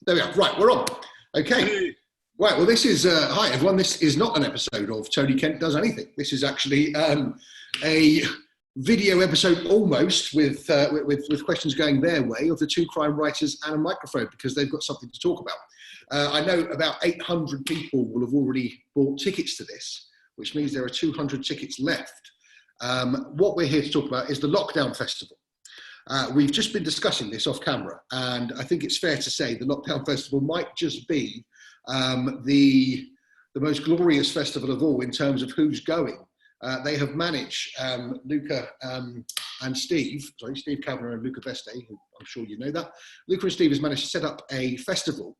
There we are. Right, we're on. Okay. Right, well, this is, hi everyone, this is not an episode of Tony Kent Does Anything. This is actually a video episode almost with questions going their way of the two crime writers and a microphone because they've got something to talk about. I know about 800 people will have already bought tickets to this, which means there are 200 tickets left. What we're here to talk about is the Lockdown Festival. We've just been discussing this off camera, and I think it's fair to say the Lockdown Festival might just be the most glorious festival of all in terms of who's going. They have managed, Luca and Steve Kavanagh and Luca Beste, who I'm sure you know that. Luca and Steve has managed to set up a festival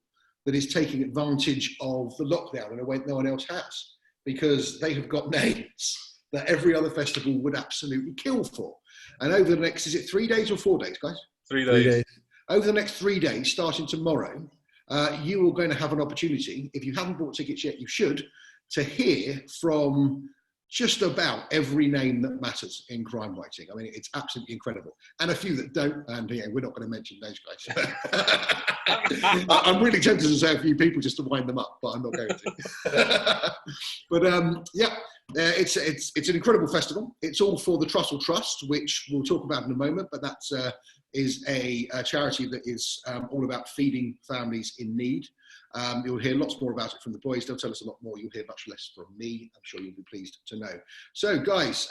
that is taking advantage of the lockdown in a way no one else has, because they have got names that every other festival would absolutely kill for. And over the next, is it 3 days or 4 days, guys? 3 days. Over the next 3 days, starting tomorrow, you are going to have an opportunity, if you haven't bought tickets yet, you should, to hear from just about every name that matters in crime writing. I mean, it's absolutely incredible. And a few that don't, and yeah, we're not going to mention those guys. I'm really tempted to say a few people just to wind them up, but I'm not going to. But it's an incredible festival. It's all for the Trussell Trust, which we'll talk about in a moment, but that is a charity that is all about feeding families in need. You'll hear lots more about it from the boys. They'll tell us a lot more. You'll hear much less from me. I'm sure you'll be pleased to know. So, guys,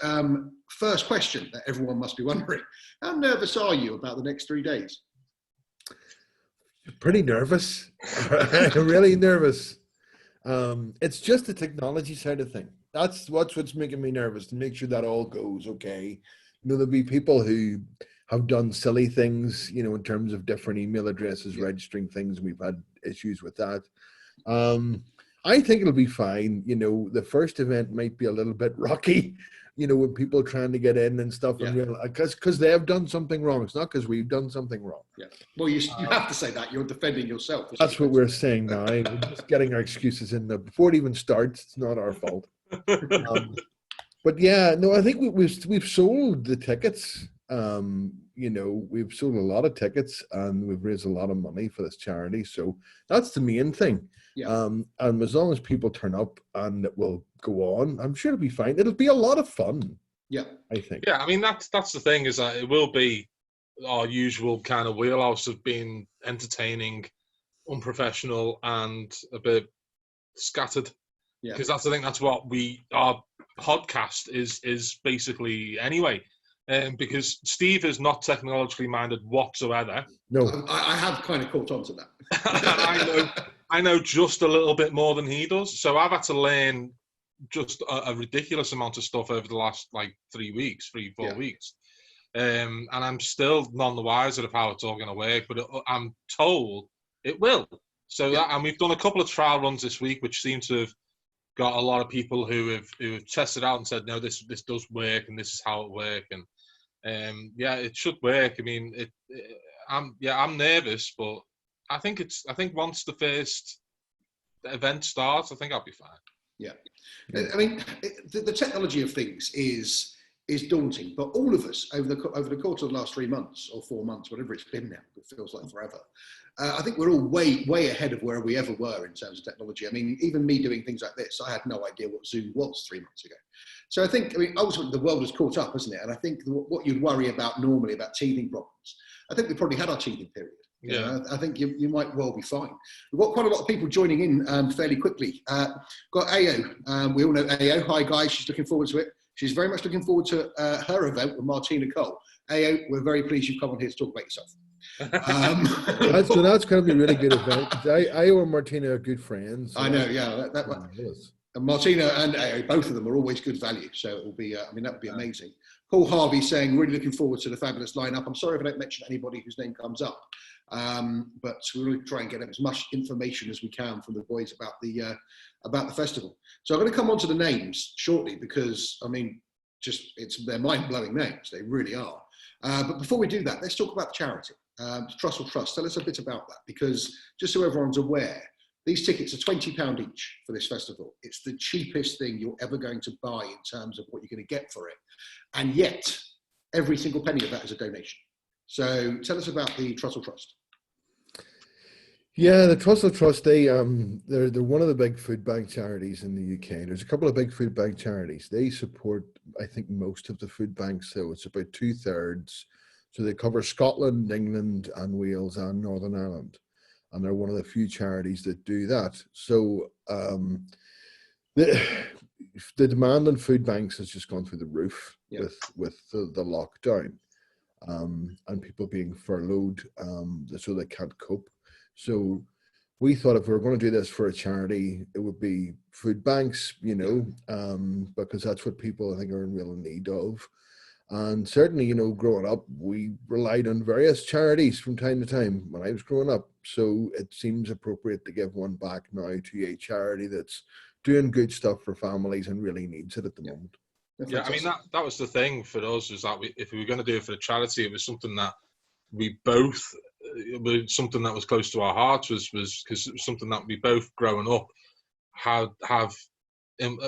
first question that everyone must be wondering. How nervous are you about the next 3 days? Pretty nervous. Really nervous. It's just the technology side of thing. That's what's making me nervous, to make sure that all goes okay. You know, there'll be people who have done silly things, you know, in terms of different email addresses, registering things. We've had issues with that. I think it'll be fine. You know, the first event might be a little bit rocky, you know, with people trying to get in and stuff, because they have done something wrong. It's not because we've done something wrong. Yeah. Well, you have to say that. You're defending yourself. That's what we're saying now. We're just getting our excuses in there before it even starts. It's not our fault. But yeah, no, I think we've sold the tickets. You know, we've sold a lot of tickets and we've raised a lot of money for this charity. So that's the main thing. Yeah. And as long as people turn up and it will go on, I'm sure it'll be fine. It'll be a lot of fun. Yeah, I think. Yeah, I mean, that's the thing, is that it will be our usual kind of wheelhouse of being entertaining, unprofessional, and a bit scattered. Yeah. Because that's the thing. That's what our podcast is basically anyway. Because Steve is not technologically minded whatsoever. No, I have kind of caught on to that. I know just a little bit more than he does, so I've had to learn just a ridiculous amount of stuff over the last 3 weeks, 4 weeks, and I'm still none the wiser of how it's all going to work. But I'm told it will. So and we've done a couple of trial runs this week, which seem to have got a lot of people who have tested out and said, no, this does work and this is how it works. And it should work. I mean, I'm nervous, but I think once the first event starts, I think I'll be fine. Yeah, I mean, the technology of things is daunting, but all of us over the course of the last 3 months or 4 months, whatever it's been now, it feels like forever. I think we're all way ahead of where we ever were in terms of technology. I mean, even me doing things like this, I had no idea what Zoom was 3 months ago. So I think, ultimately the world has caught up, hasn't it? And I think what you'd worry about normally about teething problems, I think we probably had our teething period. You know, I think you might well be fine. We've got quite a lot of people joining in fairly quickly. Got Ao. We all know Ao. Hi, guys. She's looking forward to it. She's very much looking forward to her event with Martina Cole. Ao, we're very pleased you've come on here to talk about yourself. That's going to be a really good event. Ao and Martina are good friends. So I know, yeah. And Martina and Ao, both of them are always good value. So it will be, that would be amazing. Paul Harvey saying, really looking forward to the fabulous lineup. I'm sorry if I don't mention anybody whose name comes up. But we'll really try and get as much information as we can from the boys about the festival. So I'm going to come on to the names shortly because, they're mind-blowing names. They really are. But before we do that, let's talk about the charity. Trussell Trust. Tell us a bit about that, because just so everyone's aware, these tickets are £20 each for this festival. It's the cheapest thing you're ever going to buy in terms of what you're going to get for it. And yet, every single penny of that is a donation. So tell us about the Trussell Trust. Yeah, the Trussell Trust, they're one of the big food bank charities in the UK. There's a couple of big food bank charities. They support, I think, most of the food banks, so it's about two-thirds. So they cover Scotland, England, and Wales and Northern Ireland. And they're one of the few charities that do that. So the the demand on food banks has just gone through the roof with the lockdown, and people being furloughed, so they can't cope. So we thought if we were going to do this for a charity, it would be food banks, because that's what people I think are in real need of. And certainly, growing up, we relied on various charities from time to time when I was growing up. So it seems appropriate to give one back now to a charity that's doing good stuff for families and really needs it at the moment. Yeah, I mean, that was the thing for us, is that if we were going to do it for a charity, it was something that we both, something that was close to our hearts, was because it was something that we both, growing up, have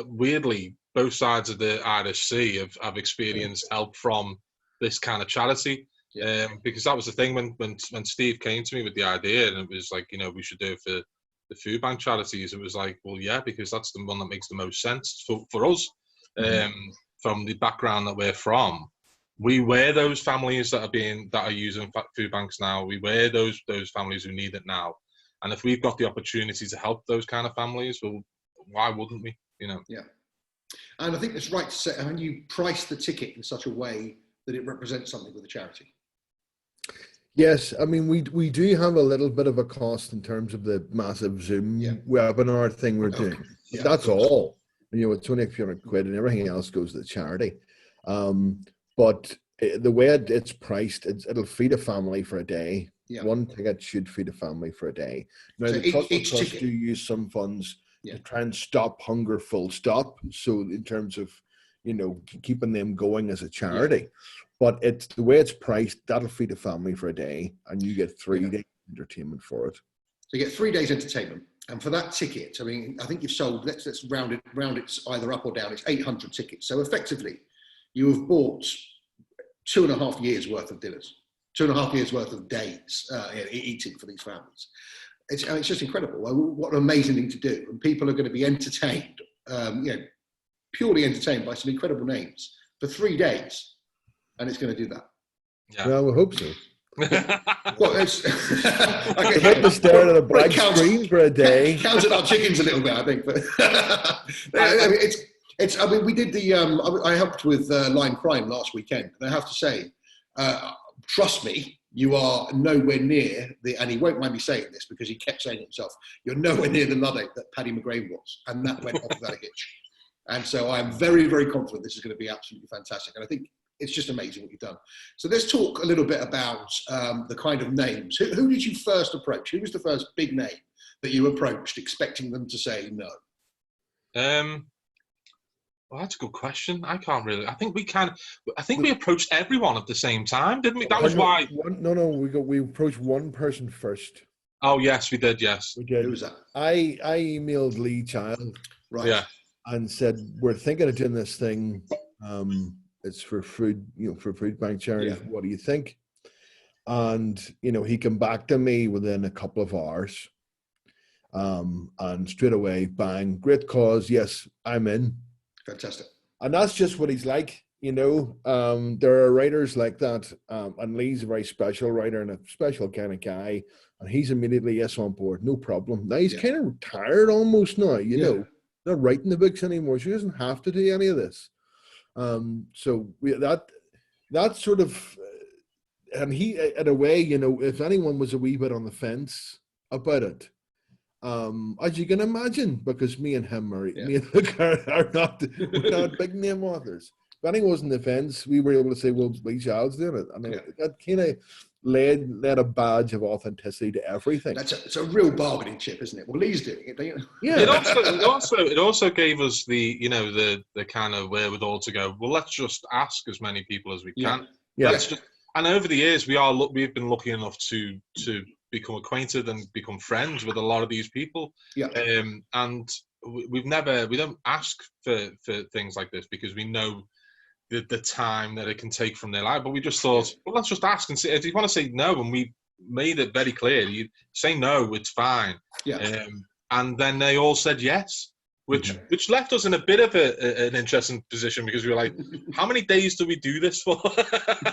weirdly, both sides of the Irish Sea have experienced help from this kind of charity. Because that was the thing when Steve came to me with the idea, and it was like, we should do it for the food bank charities. It was like, well, yeah, because that's the one that makes the most sense for us. From the background that we're from, we were those families that are using food banks now. We were those families who need it now, and if we've got the opportunity to help those kind of families, well, why wouldn't we? Yeah, and I think it's right to say, you price the ticket in such a way that it represents something with the charity. Yes, I mean we do have a little bit of a cost in terms of the massive Zoom webinar thing we're doing. Yeah, that's all. It's only a few £100 and everything else goes to the charity. But the way it's priced, it'll feed a family for a day. Yeah. One ticket should feed a family for a day. Now, so the Trust do use some funds to try and stop hunger full stop. So in terms of, keeping them going as a charity. Yeah. But it's the way it's priced, that'll feed a family for a day, and you get 3 days entertainment for it. So you get 3 days entertainment. And for that ticket, I mean, I think you've sold, let's round it either up or down, it's 800 tickets. So effectively, you have bought 2.5 years worth of dinners, 2.5 years worth of days eating for these families. It's just incredible. What an amazing thing to do. And people are going to be entertained, purely entertained by some incredible names for 3 days. And it's going to do that. Yeah. Well, we hope so. Well, I have to stare at a blank screen for a day. Counted our chickens a little bit, I think. But I mean, we did the. I helped with Line Crime last weekend, and I have to say, trust me, you are nowhere near and he won't mind me saying this because he kept saying it himself. You're nowhere near the Luddite that Paddy McGrain was, and that went off without a hitch. And so I'm very, very confident this is going to be absolutely fantastic. And I think it's just amazing what you've done. So let's talk a little bit about the kind of names. Who did you first approach? Who was the first big name that you approached, expecting them to say no? Well, that's a good question. I can't really. I think we approached everyone at the same time, didn't we? That was why. We approached one person first. Oh yes, we did. Yes, we did. Who was that? I emailed Lee Child, right? Yeah, and said we're thinking of doing this thing. It's for food, for food bank charities. Yeah. What do you think? And he came back to me within a couple of hours, and straight away, bang, great cause. Yes, I'm in. Fantastic. And that's just what he's like. There are writers like that, and Lee's a very special writer and a special kind of guy, and he's immediately yes on board, no problem. Now he's kind of retired almost now. Not writing the books anymore, so he doesn't have to do any of this. So that sort of, and he, in a way, if anyone was a wee bit on the fence about it, as you can imagine, because me and him are not big name authors. If anyone was on the fence, we were able to say, well, Lee Child's doing it. I mean, that kind of led a badge of authenticity to everything. It's a real bargaining chip, isn't it? Well, Lee's doing it. Yeah. It also gave us the kind of wherewithal to go, well, let's just ask as many people as we can. Yeah. And over the years, we've been lucky enough to become acquainted and become friends with a lot of these people. Yeah. And we don't ask for things like this because we know the time that it can take from their life. But we just thought, well, let's just ask and see. If you want to say no, and made it very clear. You say no, it's fine. Yeah. And then they all said yes, which left us in a bit of an interesting position, because we were like, how many days do we do this for?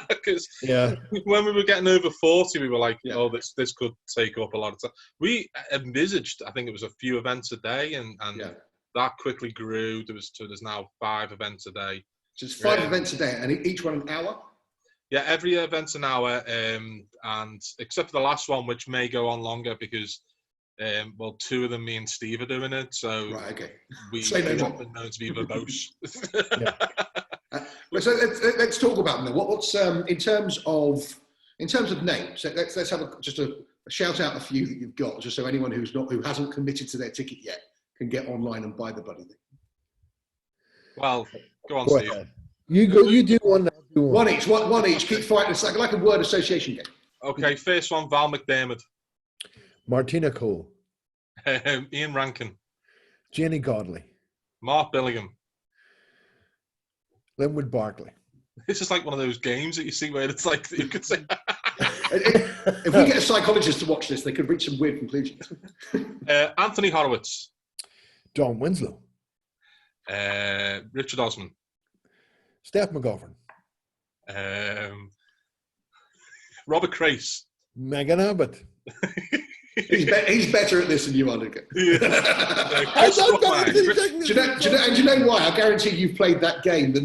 Because when we were getting over 40, we were like, oh, this could take up a lot of time. We envisaged, I think it was a few events a day, and that quickly grew. There's now 5 events a day. So it's 5 events a day, and each one an hour? Yeah, every event's an hour, and except for the last one, which may go on longer because, 2 of them, me and Steve are doing it. So right, okay. We've been known to be verbose. So let's talk about them. What's in terms of names? Let's have just a shout out a few that you've got, just so anyone who hasn't committed to their ticket yet can get online and buy the bloody thing. Well, go on, Steve. Ahead. You do one. I'll do one each. One each. Keep fighting. It's like a word association game. Okay, first one, Val McDermott. Martina Cole. Ian Rankin. Jenny Godley. Mark Billigan. Linwood Barkley. This is like one of those games that you see where it's like, you could say. If we get a psychologist to watch this, they could reach some weird conclusions. Anthony Horowitz. Don Winslow. Richard Osman. Steph McGovern. Robert Crace. Megan Abbott. He's better at this than you are, Luca. Chris Do you know why? I guarantee you've played that game, the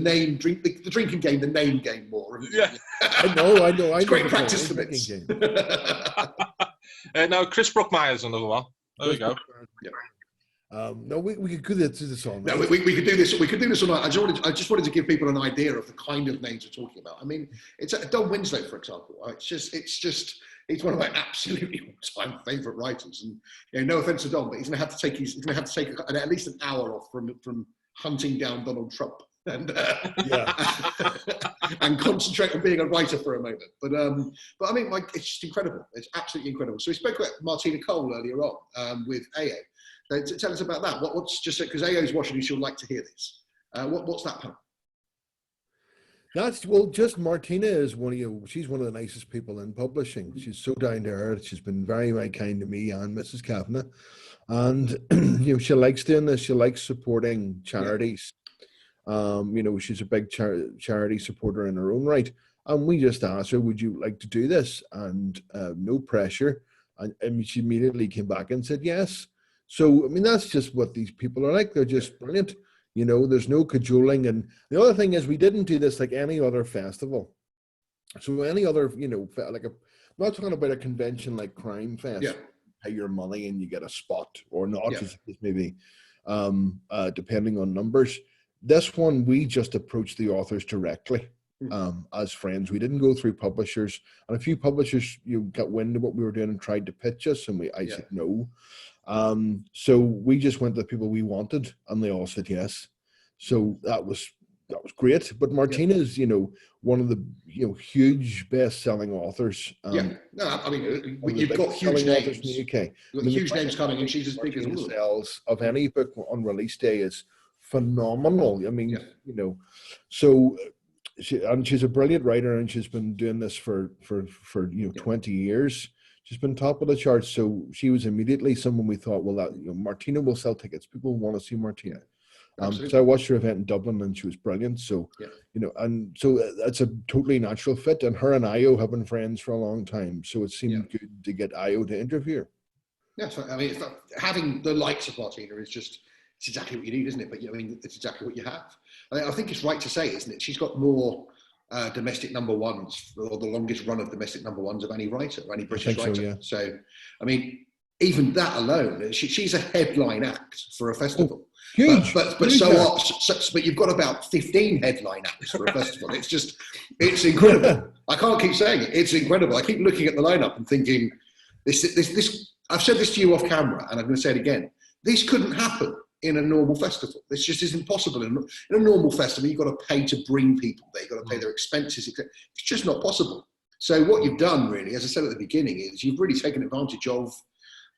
drinking game, the name game more. Yeah. I know. It's great practice for this. No, Chris Brookmeyer's another one. There we go. Yeah. No, we could do this all night. No, we could do this. We could do this all night. I just wanted to give people an idea of the kind of names we're talking about. I mean, it's Don Winslow, for example. He's one of my absolutely all-time favourite writers. And no offence to Don, but he's going to have to take at least an hour off from hunting down Donald Trump and and concentrate on being a writer for a moment. But I mean, it's just incredible. It's absolutely incredible. So we spoke about Martina Cole earlier on with AO. Tell us about that. What's just because AO's watching you, she'll like to hear this. What's that panel? Just Martina is she's one of the nicest people in publishing. She's so down to earth. She's been very, very kind to me and Mrs. Kavanagh. And, she likes doing this. She likes supporting charities. She's a big charity supporter in her own right. And we just asked her, would you like to do this? And no pressure. And she immediately came back and said yes. So, I mean, that's just what these people are like. They're just brilliant. There's no cajoling. And the other thing is we didn't do this like any other festival. So any other, I'm not talking about a convention like Crime Fest. Yeah. Pay your money and you get a spot or not, maybe, depending on numbers. This one, we just approached the authors directly as friends. We didn't go through publishers. And a few publishers, got wind of what we were doing and tried to pitch us. And I said no. So we just went to the people we wanted and they all said yes. So that was great. But Martina is, one of the, huge best-selling authors. No, I mean, you've got huge names in the UK. You've got huge names coming and she's as big as all of them. Sales of any book on release day is phenomenal. I mean, so she's a brilliant writer and she's been doing this for 20 years. She's been top of the charts, so she was immediately someone we thought, Martina will sell tickets. People want to see Martina. So I watched her event in Dublin, and she was brilliant. So, and so it's a totally natural fit. And her and Io have been friends for a long time, so it seemed good to get Io to interview her. Yeah, I mean, having the likes of Martina it's exactly what you need, isn't it? But it's exactly what you have. I think it's right to say, isn't it? She's got more domestic number ones, or the longest run of domestic number ones of any writer, or any British writer. So, I mean, even that alone, she's a headline act for a festival. Huge. But you've got about 15 headline acts for a festival. It's incredible. I can't keep saying it. It's incredible. I keep looking at the lineup and thinking, this. I've said this to you off camera, and I'm going to say it again. This couldn't happen in a normal festival. This just isn't possible. In a normal festival, you've got to pay to bring people there. You've got to pay their expenses. It's just not possible. So what you've done, really, as I said at the beginning, is you've really taken advantage of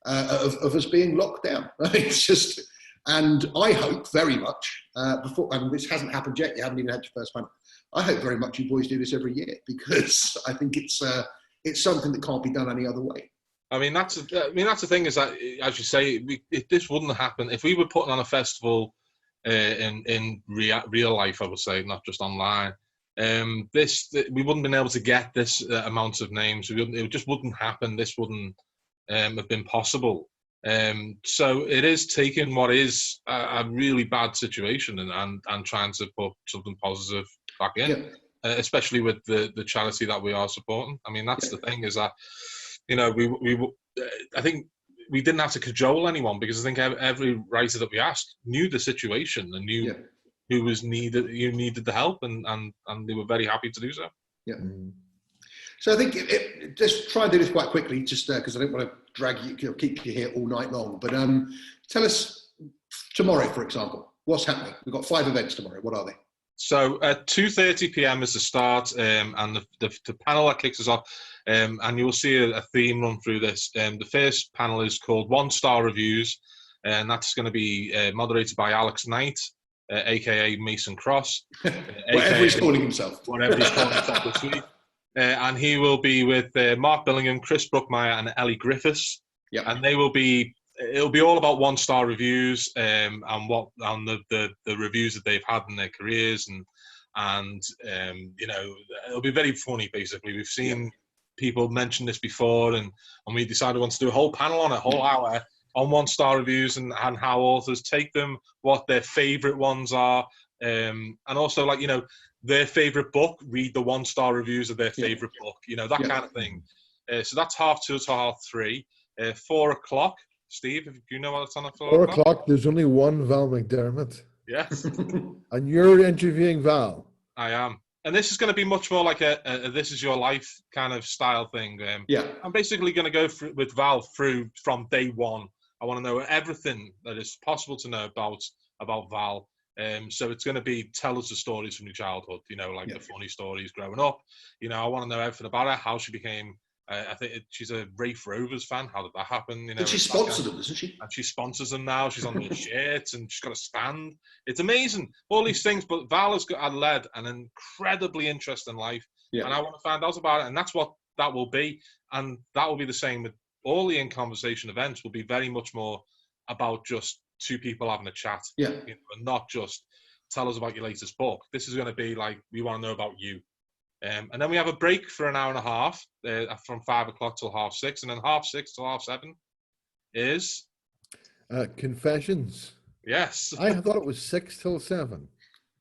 us being locked down. It's just, and I hope very much, this hasn't happened yet, you haven't even had your first panel. I hope very much you boys do this every year, because I think it's it's something that can't be done any other way. I mean, that's the thing is that, as you say, this wouldn't happen if we were putting on a festival in real life. I would say, not just online. We wouldn't been able to get this amount of names. It just wouldn't happen. This wouldn't have been possible. So it is taking what is a really bad situation and trying to put something positive back in, especially with the charity that we are supporting. I mean, that's the thing is that, you know, I think we didn't have to cajole anyone, because I think every writer that we asked knew the situation and knew who needed the help, and they were very happy to do so. Yeah. So I think just try and do this quite quickly, just because I don't want to drag you, keep you here all night long. But tell us tomorrow, for example, what's happening? We've got 5 events tomorrow. What are they? So at 2:30 p.m. is the start, and the panel that kicks us off, and you will see a theme run through this. The first panel is called 1-Star Reviews, and that's going to be moderated by Alex Knight, aka Mason Cross, whatever he's calling himself. Whatever he's calling himself this week. And he will be with Mark Billingham, Chris Brookmeyer, and Ellie Griffiths. Yep. And it'll be all about 1-star reviews, and the reviews that they've had in their careers, and you know, it'll be very funny. Basically, we've seen people mention this before, and we decided we want to do a whole panel on a whole hour on 1-star reviews and how authors take them, what their favourite ones are, and also, like, you know, their favourite book, read the 1-star reviews of their favourite book, you know, that kind of thing. So that's 2:30 to 3:30. 4 o'clock, Steve, do you know what's on at 4 o'clock? There's only one Val McDermott. Yes. And you're interviewing Val. I am. And this is going to be much more like a This Is Your Life kind of style thing. I'm basically going to go with Val through from day one. I want to know everything that is possible to know about Val. So it's going to be, tell us the stories from your childhood, you know, like the funny stories growing up. You know, I want to know everything about her, how she became, I think she's a Rafe Rovers fan. How did that happen? You know, and she sponsors them, doesn't she? And she sponsors them now. She's on their shirts and she's got a stand. It's amazing. All these things. But Val has led an incredibly interesting life. Yeah. And I want to find out about it. And that's what that will be. And that will be the same with all the In Conversation events. Will be very much more about just 2 people having a chat, you know, and not just tell us about your latest book. This is going to be like, we want to know about you. And then we have a break for an hour and a half, from 5 o'clock till 6:30, and then 6:30 till 7:30 is Confessions. Yes. I thought it was 6 till 7.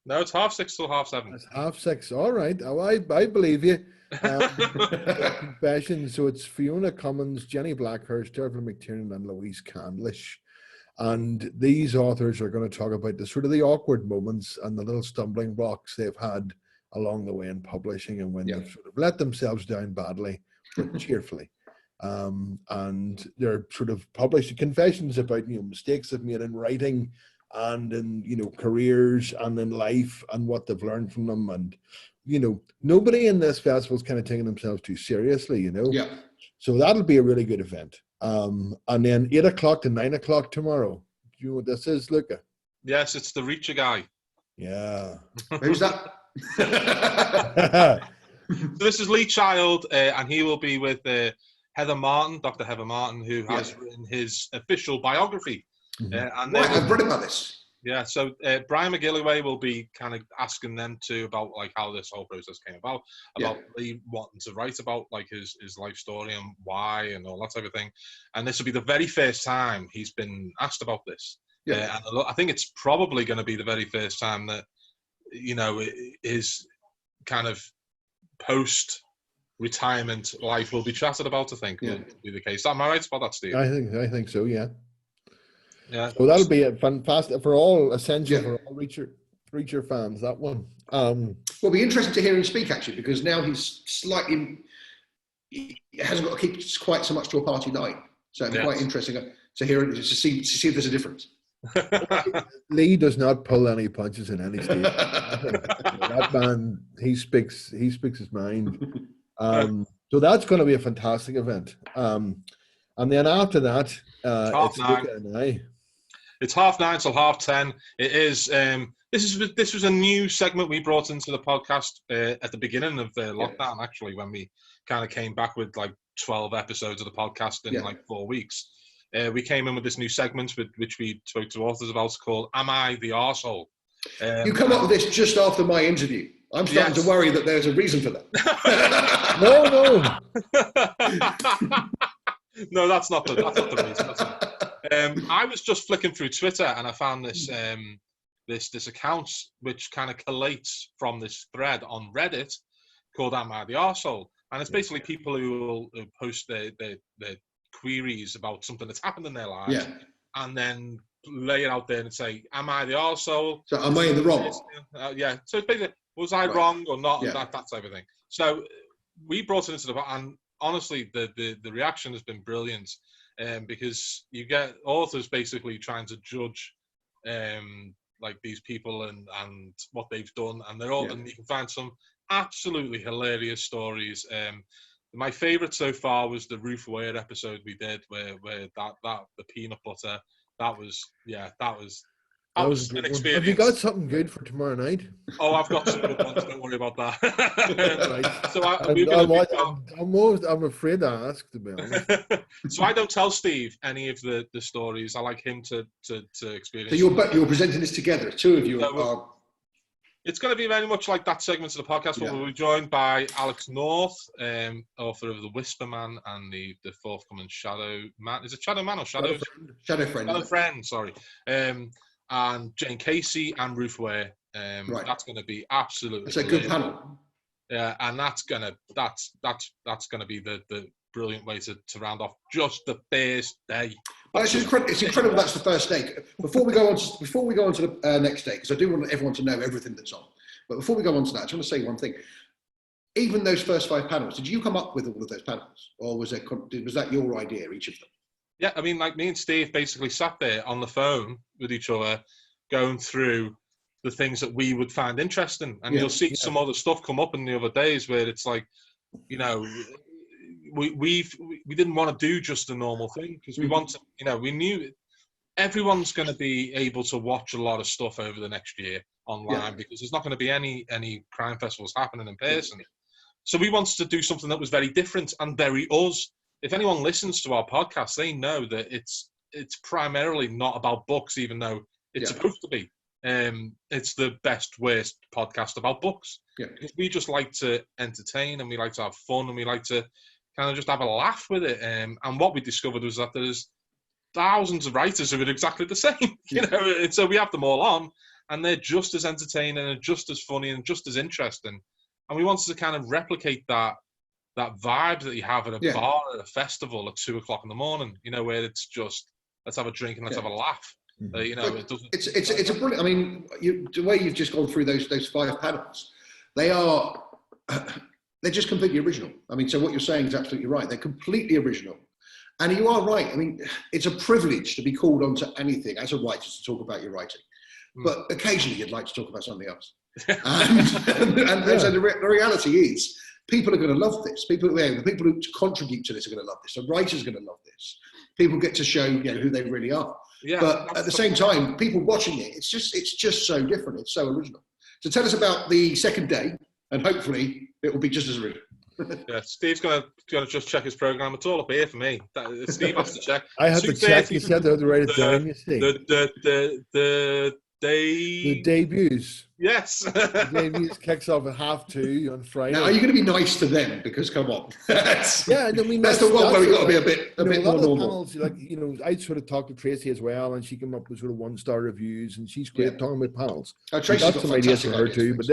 No, it's 6:30 till 7:30. It's 6:30. All right. Oh, I believe you. Confessions. So it's Fiona Cummins, Jenny Blackhurst, Dervin McTiernan, and Louise Candlish. And these authors are going to talk about the awkward moments and the little stumbling blocks they've had along the way in publishing, and when they've sort of let themselves down badly, but cheerfully. And they're sort of published confessions about, you know, mistakes they've made in writing and in, you know, careers and in life, and what they've learned from them. And, you know, nobody in this festival is kind of taking themselves too seriously, you know. Yeah. So that'll be a really good event. And then 8 o'clock to 9 o'clock tomorrow. Do you know what this is, Luca? Yes, it's the Reacher guy. Yeah. Who's that? So this is Lee Child, and he will be with Heather Martin, Dr. Heather Martin, who has written his official biography. And I've read about this. Yeah, so Brian McGillivray will be kind of asking them too about like how this whole process came about Lee wanting to write about like his life story and why and all that type of thing. And this will be the very first time he's been asked about this. And I think it's probably going to be the very first time that, you know, his kind of post-retirement life will be chatted about, I think, will be the case. Am I right about that, Steve? I think so, yeah. Yeah. So that'll be a fantastic for all, essential for all Reacher fans, that one. Well, it'll be interesting to hear him speak, actually, because now he's he hasn't got to keep quite so much to a party night. So it'll be quite interesting to hear it, to see if there's a difference. Lee does not pull any punches in any stage. That man, he speaks his mind. So that's going to be a fantastic event. And then after that, it's Luca and I. It's 9:30 till 10:30. It is. This was a new segment we brought into the podcast at the beginning of lockdown. Actually, when we kind of came back with like 12 episodes of the podcast in like 4 weeks, we came in with this new segment which we spoke to authors about, called "Am I the Arsehole?" You come up with this just after my interview. I'm starting to worry that there's a reason for that. No, that's not the reason. I was just flicking through Twitter and I found this this account which kind of collates from this thread on Reddit called "Am I the Arsehole?" And it's basically people who will post their queries about something that's happened in their lives, and then lay it out there and say, "Am I the arsehole? So am I in the wrong?" So it's basically, was I wrong or not? That type of thing. So we brought it into the, and honestly, the reaction has been brilliant, because you get authors basically trying to judge like these people and what they've done, and they're all, and you can find some absolutely hilarious stories. My favourite so far was the Ruth Ware episode we did, where that the peanut butter. That was an experience. Have you got something good for tomorrow night? Oh, I've got some good ones. Don't worry about that. So I'm afraid to ask, to be honest. So I don't tell Steve any of the stories. I like him to experience. So you're presenting this together. Two of you are. It's going to be very much like that segment of the podcast where we'll be joined by Alex North, author of The Whisper Man and the forthcoming Shadow Man. Is it Shadow Man or Shadow Friend? Shadow Friend, sorry. And Jane Casey and Ruth Ware. That's going to be absolutely. It's a good panel. Yeah, and that's gonna be the brilliant way to round off just the first day. Well, it's incredible. That's the first day. Before we go on to the next day, because I do want everyone to know everything that's on. But before we go on to that, I just want to say one thing. Even those first 5 panels, did you come up with all of those panels, or was that your idea, each of them? Yeah, I mean, like me and Steve basically sat there on the phone with each other, going through the things that we would find interesting, and you'll see some other stuff come up in the other days where it's like, you know. We didn't want to do just a normal thing, because we wanted, we knew everyone's going to be able to watch a lot of stuff over the next year online, because there's not going to be any crime festivals happening in person. So we wanted to do something that was very different and very us. If anyone listens to our podcast, they know that it's primarily not about books, even though it's supposed to be. It's the best, worst podcast about books. Because we just like to entertain, and we like to have fun, and we like to kind of just have a laugh with it. And what we discovered was that there's thousands of writers who are exactly the same, and so we have them all on, and they're just as entertaining and just as funny and just as interesting. And we wanted to kind of replicate that vibe that you have at a bar at a festival at 2:00 in the morning, where it's just, let's have a drink and let's have a laugh. It doesn't. It's a brilliant. I mean, the way you've just gone through those 5 panels, they're just completely original. I mean, so what you're saying is absolutely right. They're completely original. And you are right. I mean, it's a privilege to be called onto anything as a writer to talk about your writing. But occasionally you'd like to talk about something else. and so the reality is, people are going to love this. The people who contribute to this are going to love this. The writers are going to love this. People get to show who they really are. Yeah, but at the same time, people watching it, it's just so different. It's so original. So tell us about the second day, and hopefully it will be just as original. Steve's gonna just check his program. It's all up here for me. Steve has to check. I have to check. You said to write it down. You see. The debuts. Yes. The debuts kicks off at 2:30 on Friday. Now, are you going to be nice to them? Because come on, that's the one where we got to be a bit more normal. Panels, I sort of talked to Tracy as well, and she came up with sort of 1-star reviews, and she's great talking about panels. Tracy's got some ideas for her too, but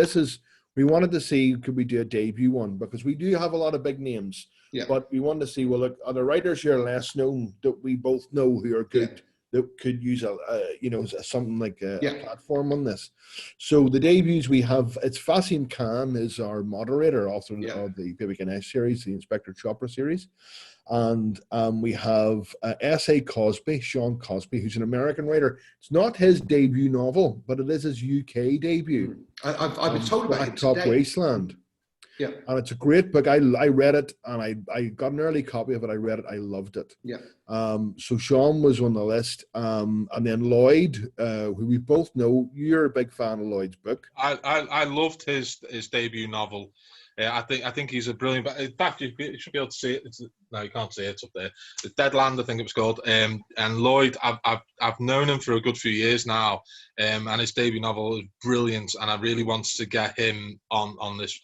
we wanted to see, could we do a debut one, because we do have a lot of big names, but we wanted to see, well, look, are the writers here less known that we both know who are good? That could use something like a platform on this. So the debuts we have, it's Fasim Khan is our moderator, author of the Baby Ganesh series, the Inspector Chopra series. And we have S.A. Cosby, Sean Cosby, who's an American writer. It's not his debut novel, but it is his UK debut. I've been told about it Top Wasteland. Yeah. And it's a great book. I read it, and I got an early copy of it. I read it. I loved it. Yeah. So Sean was on the list. And then Lloyd, who we both know, you're a big fan of Lloyd's book. I loved his debut novel. I think he's a brilliant. But in fact, you should be able to see it. No, you can't see it. It's up there. The Deadland, I think it was called. And Lloyd, I've known him for a good few years now. And his debut novel is brilliant. And I really wanted to get him onto this.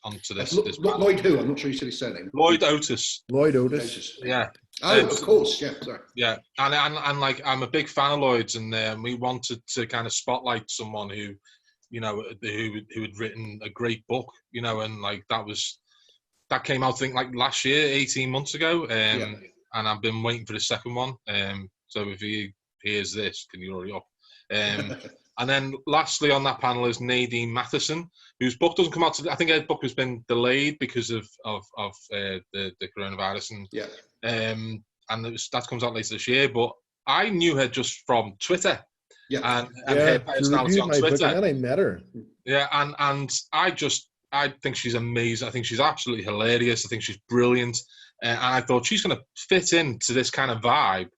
Lloyd who? I'm not sure you said his surname. Lloyd Otis. Lloyd Otis. Yeah. Oh, of course. Yeah. Sorry. Yeah, and like I'm a big fan of Lloyd's, and we wanted to kind of spotlight someone who, you know, who had written a great book, you know, and like that came out I think like last year, 18 months ago, and I've been waiting for the second one. So if he hears this, can you hurry up? And then lastly on that panel is Nadine Matheson, whose book doesn't come out today. I think her book has been delayed because of the coronavirus, and that comes out later this year. But I knew her just from Twitter. And her personality on Twitter. And then I met her. Yeah, and I think she's amazing. I think she's absolutely hilarious. I think she's brilliant. And I thought she's going to fit into this kind of vibe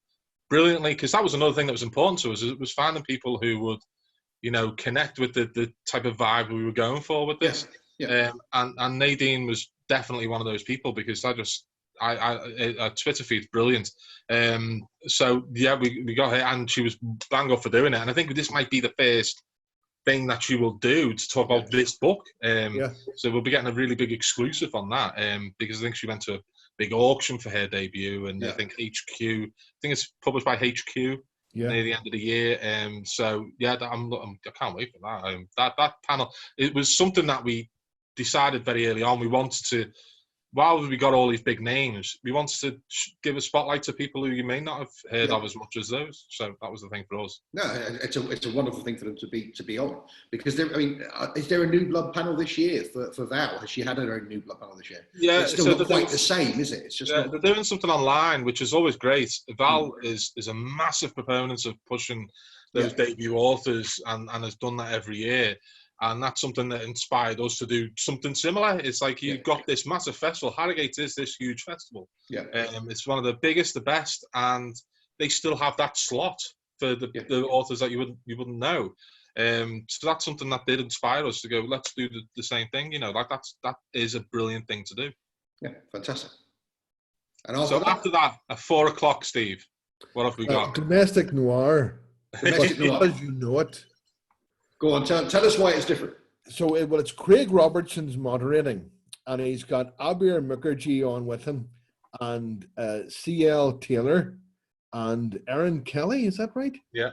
brilliantly, because that was another thing that was important to us. It was finding people who would, you know, connect with the type of vibe we were going for with this. And Nadine was definitely one of those people, because her Twitter feed's brilliant. So yeah, we got her, and she was bang up for doing it. And I think this might be the first thing that she will do to talk about this book. So we'll be getting a really big exclusive on that, because I think she went to a big auction for her debut, and I think it's published by HQ near the end of the year. So yeah, I can't wait for that. That panel, it was something that we decided very early on. We wanted to, while we got all these big names, we wanted to give a spotlight to people who you may not have heard of as much as those. So that was the thing for us. No, it's a wonderful thing for them to be on, because is there a New Blood panel this year for Val? Has she had her own New Blood panel this year? Yeah, it's still not quite the same, is it? It's just they're doing something online, which is always great. Val is a massive proponent of pushing those debut authors, and has done that every year. And that's something that inspired us to do something similar. It's like you've got this massive festival. Harrogate is this huge festival. It's one of the biggest, the best, and they still have that slot for the authors that you wouldn't know. So that's something that did inspire us to go, let's do the same thing. You know, like that is a brilliant thing to do. Yeah, fantastic. And so after that, at 4 o'clock, Steve, what have we got? Domestic noir. Domestic noir. As you know it. Go on, tell us why it's different. So it's Craig Robertson's moderating, and he's got Abir Mukherjee on with him, and C.L. Taylor, and Aaron Kelly. Is that right? Yeah.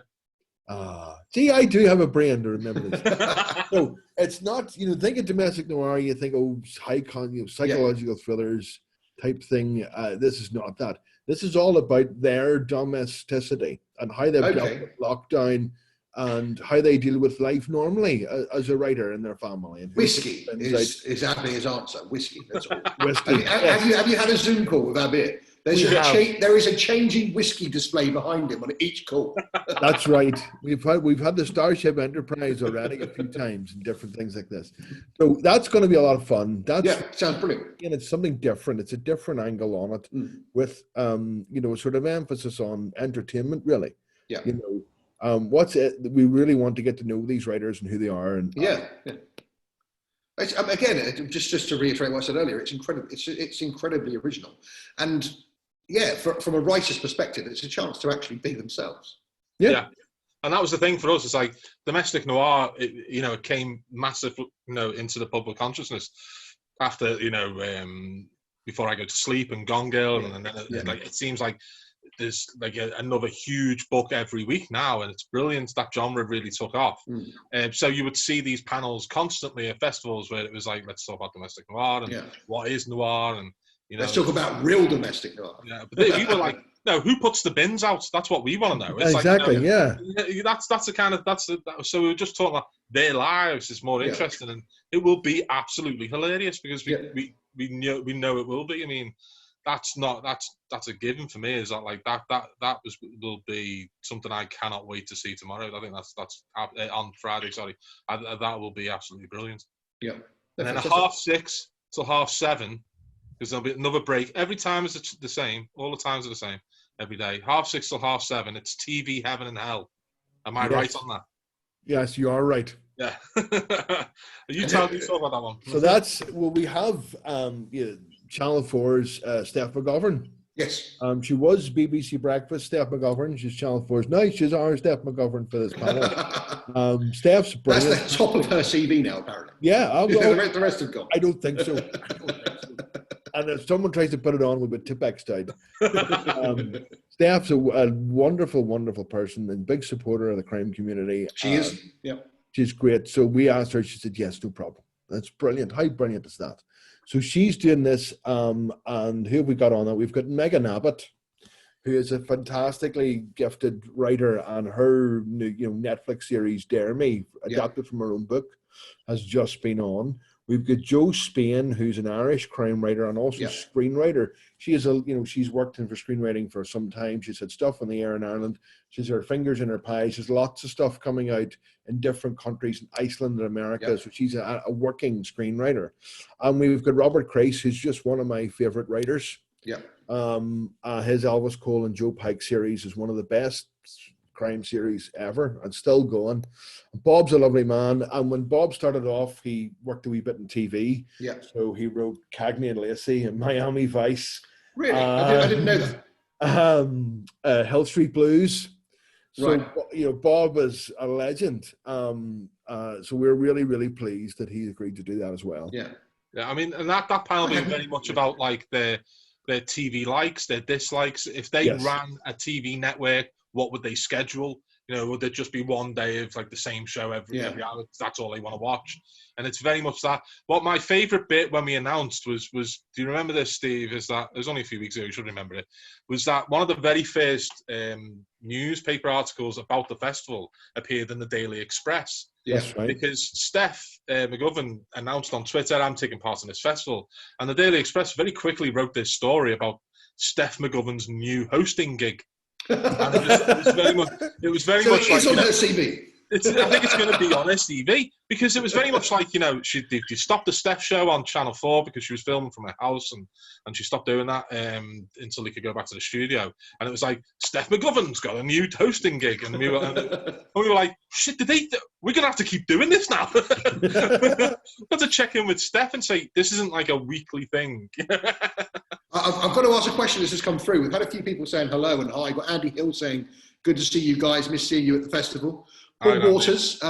See, I do have a brain to remember this. So it's not, think of domestic noir, you think, psychological thrillers type thing. This is not that. This is all about their domesticity and how they've dealt with lockdown, and how they deal with life normally as a writer in their family. And whiskey is exactly his answer. Whiskey, that's all. Whiskey. Have you had a Zoom call with Abir? There is a changing whiskey display behind him on each call. That's right. We've had the Starship Enterprise already a few times and different things like this. So that's going to be a lot of fun. Sounds brilliant. And it's something different. It's a different angle on it, with sort of emphasis on entertainment, really. Yeah. What's it? We really want to get to know these writers and who they are. And It's, again, just to reiterate what I said earlier, it's incredible. It's incredibly original, and from a writer's perspective, it's a chance to actually be themselves. Yeah. And that was the thing for us. It's like domestic noir. It came massive, into the public consciousness after Before I Go to Sleep and Gone Girl, and then it seems like there's like another huge book every week now, and it's brilliant. That genre really took off. So you would see these panels constantly at festivals where it was like, let's talk about domestic noir and what is noir, and let's talk about real domestic noir. Yeah, but you were like, no, who puts the bins out? That's what we want to know. It's exactly, that's the kind of so we were just talking about their lives is more interesting, and it will be absolutely hilarious because we know it will be. I mean, that's a given for me. Is that like that will be something I cannot wait to see tomorrow. I think that's on Friday. Sorry, that will be absolutely brilliant. Yeah. And then at 6:30, till 7:30, because there'll be another break. Every time is the same. All the times are the same every day. 6:30 till 7:30. It's TV Heaven and Hell. Am I right on that? Yes, you are right. Yeah. You tell me about that one. So that's we have Channel 4's Steph McGovern. Yes. She was BBC Breakfast, Steph McGovern. She's Channel 4's now. She's our Steph McGovern for this panel. Steph's brilliant. That's the top of her CV now, apparently. Yeah. The rest have gone. I don't think so. And if someone tries to put it on, we'll be Tipex died. Steph's a wonderful, wonderful person and big supporter of the crime community. She is. Yeah. She's great. So we asked her, she said, yes, no problem. That's brilliant. How brilliant is that? So she's doing this, and who have we got on that? We've got Megan Abbott, who is a fantastically gifted writer, and her new, Netflix series Dare Me, adapted from her own book, has just been on. We've got Jo Spain, who's an Irish crime writer and also screenwriter. She is she's worked in for screenwriting for some time. She's had stuff on the air in Ireland. She's her fingers in her pie. She's lots of stuff coming out in different countries, in Iceland and America. So she's a working screenwriter. And we've got Robert Crais, who's just one of my favorite writers. Yeah. His Elvis Cole and Joe Pike series is one of the best crime series ever and still going. Bob's a lovely man, and when Bob started off, he worked a wee bit in TV. Yeah. So he wrote Cagney and Lacey and Miami Vice. Really? I didn't know that. Hill Street Blues. So right. Bob is a legend. So we're really, really pleased that he agreed to do that as well. Yeah. Yeah. I mean, and that panel being very much about like their TV likes, their dislikes. If they ran a TV network, what would they schedule? Would there just be one day of like the same show every hour? That's all they want to watch. And it's very much that. What my favorite bit when we announced was do you remember this, Steve? Is that it was only a few weeks ago, you should remember it. Was that one of the very first newspaper articles about the festival appeared in the Daily Express. Yes, right. Because Steph McGovern announced on Twitter, I'm taking part in this festival. And the Daily Express very quickly wrote this story about Steph McGovern's new hosting gig. And it was very much it's like, on her CV. I think it's going to be on STV, because it was very much like, she stopped the Steph show on Channel 4 because she was filming from her house, and she stopped doing that until they could go back to the studio. And it was like, Steph McGovern's got a new hosting gig. And we were like, shit, we're going to have to keep doing this now. We have to check in with Steph and say, this isn't like a weekly thing. I've got to ask a question that's just come through. We've had a few people saying hello and hi. I've got Andy Hill saying, good to see you guys, miss seeing you at the festival. Paul Waters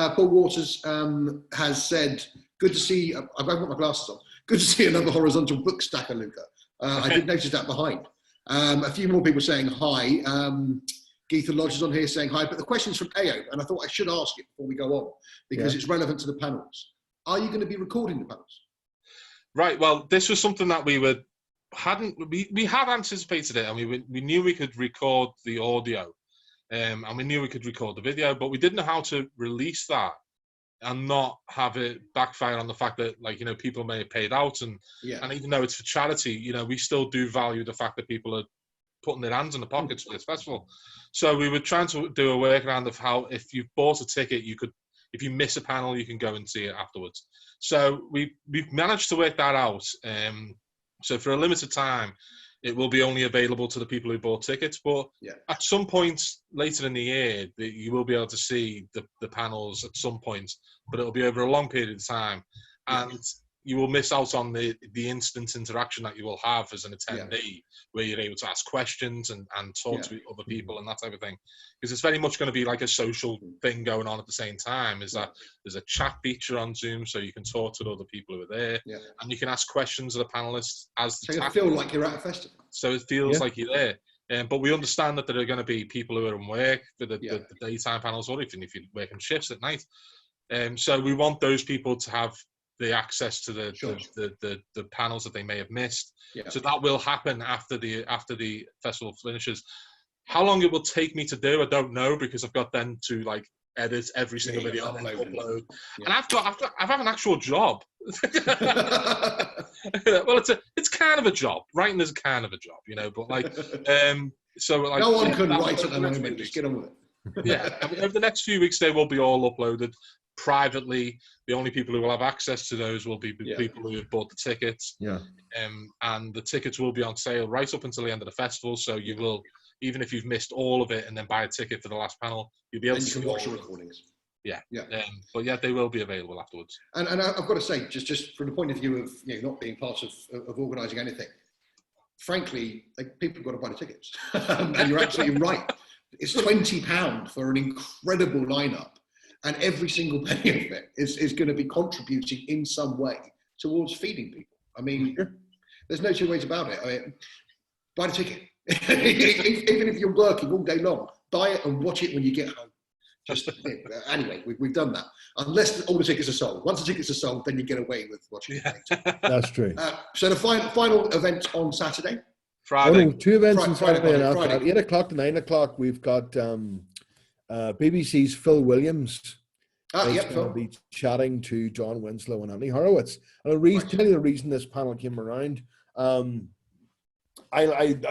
has said, good to see, I've got my glasses on, good to see another horizontal book stacker, Luca. I did notice that behind. A few more people saying hi. Geetha Lodge is on here saying hi, but the question's from Ayo, and I thought I should ask it before we go on, because it's relevant to the panels. Are you going to be recording the panels? Right, well, this was something that we had anticipated it, and we knew we could record the audio. And we knew we could record the video, but we didn't know how to release that and not have it backfire on the fact that, people may have paid out. And even though it's for charity, we still do value the fact that people are putting their hands in the pockets for this festival. So we were trying to do a workaround of how, if you bought a ticket, if you miss a panel, you can go and see it afterwards. So we've managed to work that out. So for a limited time, it will be only available to the people who bought tickets, but at some point later in the year, you will be able to see the panels at some point, but it'll be over a long period of time, and you will miss out on the instant interaction that you will have as an attendee, where you're able to ask questions and talk to other people and that type of thing. Because it's very much going to be like a social thing going on at the same time, is that there's a chat feature on Zoom, so you can talk to other people who are there, and you can ask questions of the panelists as the so you feel like you're at a festival. So it feels like you're there. But we understand that there are going to be people who are in work for the daytime panels, or even if you're working shifts at night. So we want those people to have the access to the panels that they may have missed. So that will happen after the festival finishes. How long it will take me to do, I don't know, because I've got then to edit every single video and then upload. And I have an actual job. Well, it's kind of a job. Writing is kind of a job, but so no one can write at the moment. Just get on with it. I mean, over the next few weeks they will be all uploaded. privately. The only people who will have access to those will be Yeah. people who have bought the tickets. Yeah. And the tickets will be on sale right up until the end of the festival. So you will, even if you've missed all of it and then buy a ticket for the last panel, you'll be able And to you can see watch all the of it. recordings. Yeah. Yeah. But yeah, they will be available afterwards. And I've got to say, just from the point of view of not being part of organising anything, frankly, people have got to buy the tickets. And you're absolutely right. It's £20 for an incredible lineup, and every single penny of it is going to be contributing in some way towards feeding people. I mean, there's no two ways about it. I mean, buy the ticket. Even if you're working all day long, buy it and watch it when you get home. Just anyway, we've done that. Unless all the tickets are sold. Once the tickets are sold, then you get away with watching it. That's true. So the final event on Saturday. Friday. Oh, no, 2 events on Friday, Saturday and after Friday. at 8 o'clock to 9 o'clock. We've got BBC's Phil Williams. He's Yep, going to be chatting to John Winslow and Anthony Horowitz. And I'll tell you the reason this panel came around. I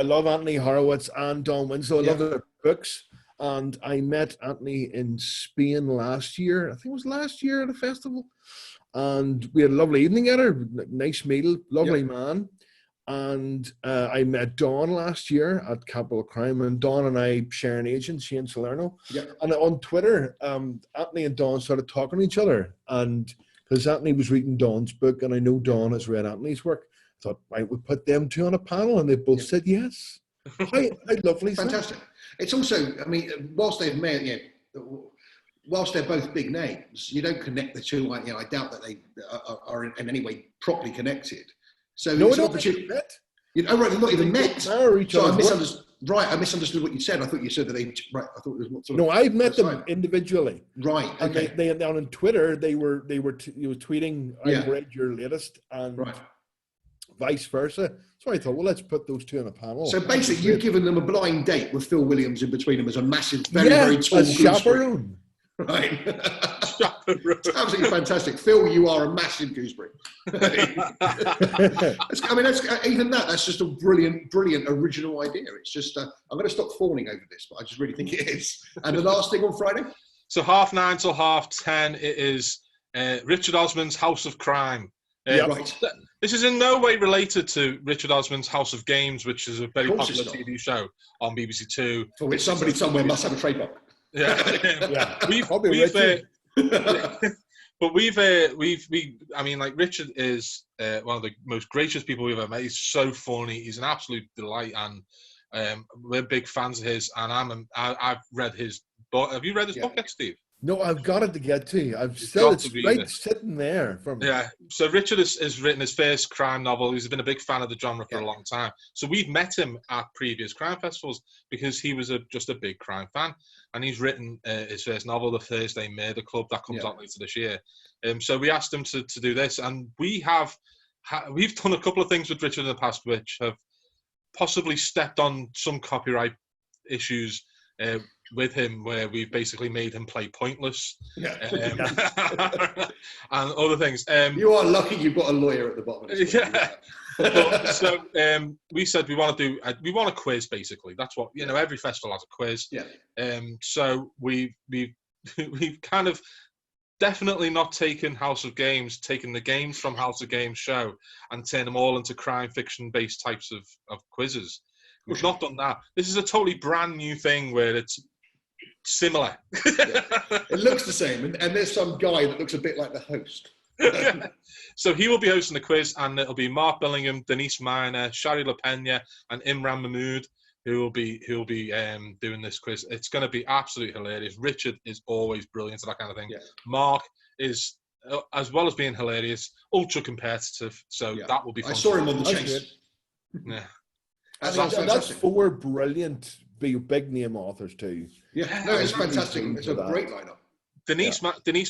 love Anthony Horowitz and Don Winslow. I love their books. And I met Anthony in Spain last year. I think it was last year at a festival. And we had a lovely evening together. Nice meal, lovely man. And I met Don last year at Capital Crime. And Don and I share an agent, Shane Salerno. And on Twitter, Anthony and Don started talking to each other. And because Anthony was reading Don's book, and I know Don has read Anthony's work, I thought I would put them two on a panel, and they both said yes. How lovely. Fantastic. It's also, I mean, whilst they've made, whilst they're both big names, you don't connect the two. I doubt that they are in any way properly connected. So No, it's an no, opportunity. met. Right, they've not even met. Know each So I other's work. misunderstood. Right, I misunderstood what you said. I thought you said that they. Right, I thought it was what sort of. No, I've met them Sorry. individually. Right. And Okay. they down on Twitter, they were tweeting, I've read your latest, and Right. vice versa. So I thought, well, let's put those two on a panel. So basically, you've given them a blind date with Phil Williams in between them as a massive, very tall a gooseberry. chaperone. Right. It's absolutely fantastic. Phil, you are a massive gooseberry. That's just a brilliant original idea. It's just, I'm going to stop fawning over this, but I just really think it is. And the last thing on Friday? So 9:30 till 10:30, it is Richard Osman's House of Crime. Right. This is in no way related to Richard Osman's House of Games, which is a very Of course it's popular not. TV show on BBC Two. For which somebody somewhere must have a trademark. Yeah, Probably Richard. but Richard is one of the most gracious people we've ever met. He's so funny. He's an absolute delight, and we're big fans of his. And I've read his book. Have you read his book yet, Steve? No, I've got it to get to. It's right sitting there. So Richard has written his first crime novel. He's been a big fan of the genre for a long time. So we've met him at previous crime festivals because he was just a big crime fan. And he's written his first novel, The Thursday Murder Club, that comes out later this year. So we asked him to do this. And we've done a couple of things with Richard in the past which have possibly stepped on some copyright issues with him, where we've basically made him play pointless and other things. You are lucky you've got a lawyer at the bottom of this. So we said we want a quiz, basically. That's what, every festival has a quiz. So we've kind of definitely not taken House of Games, taken the games from House of Games show and turn them all into crime fiction based types of quizzes. We've not done that. This is a totally brand new thing where it's similar. It looks the same, and there's some guy that looks a bit like the host. So he will be hosting the quiz, and it'll be Mark Billingham, Denise Miner, Shari LaPena, and Imran Mahmood who will be doing this quiz. It's going to be absolutely hilarious. Richard is always brilliant at that kind of thing. Mark is, as well as being hilarious, ultra competitive. So that will be fun. I saw him on The Chase. Yeah. That's four brilliant, big name authors too. Yeah, no, it's fantastic. It's a great lineup. Denise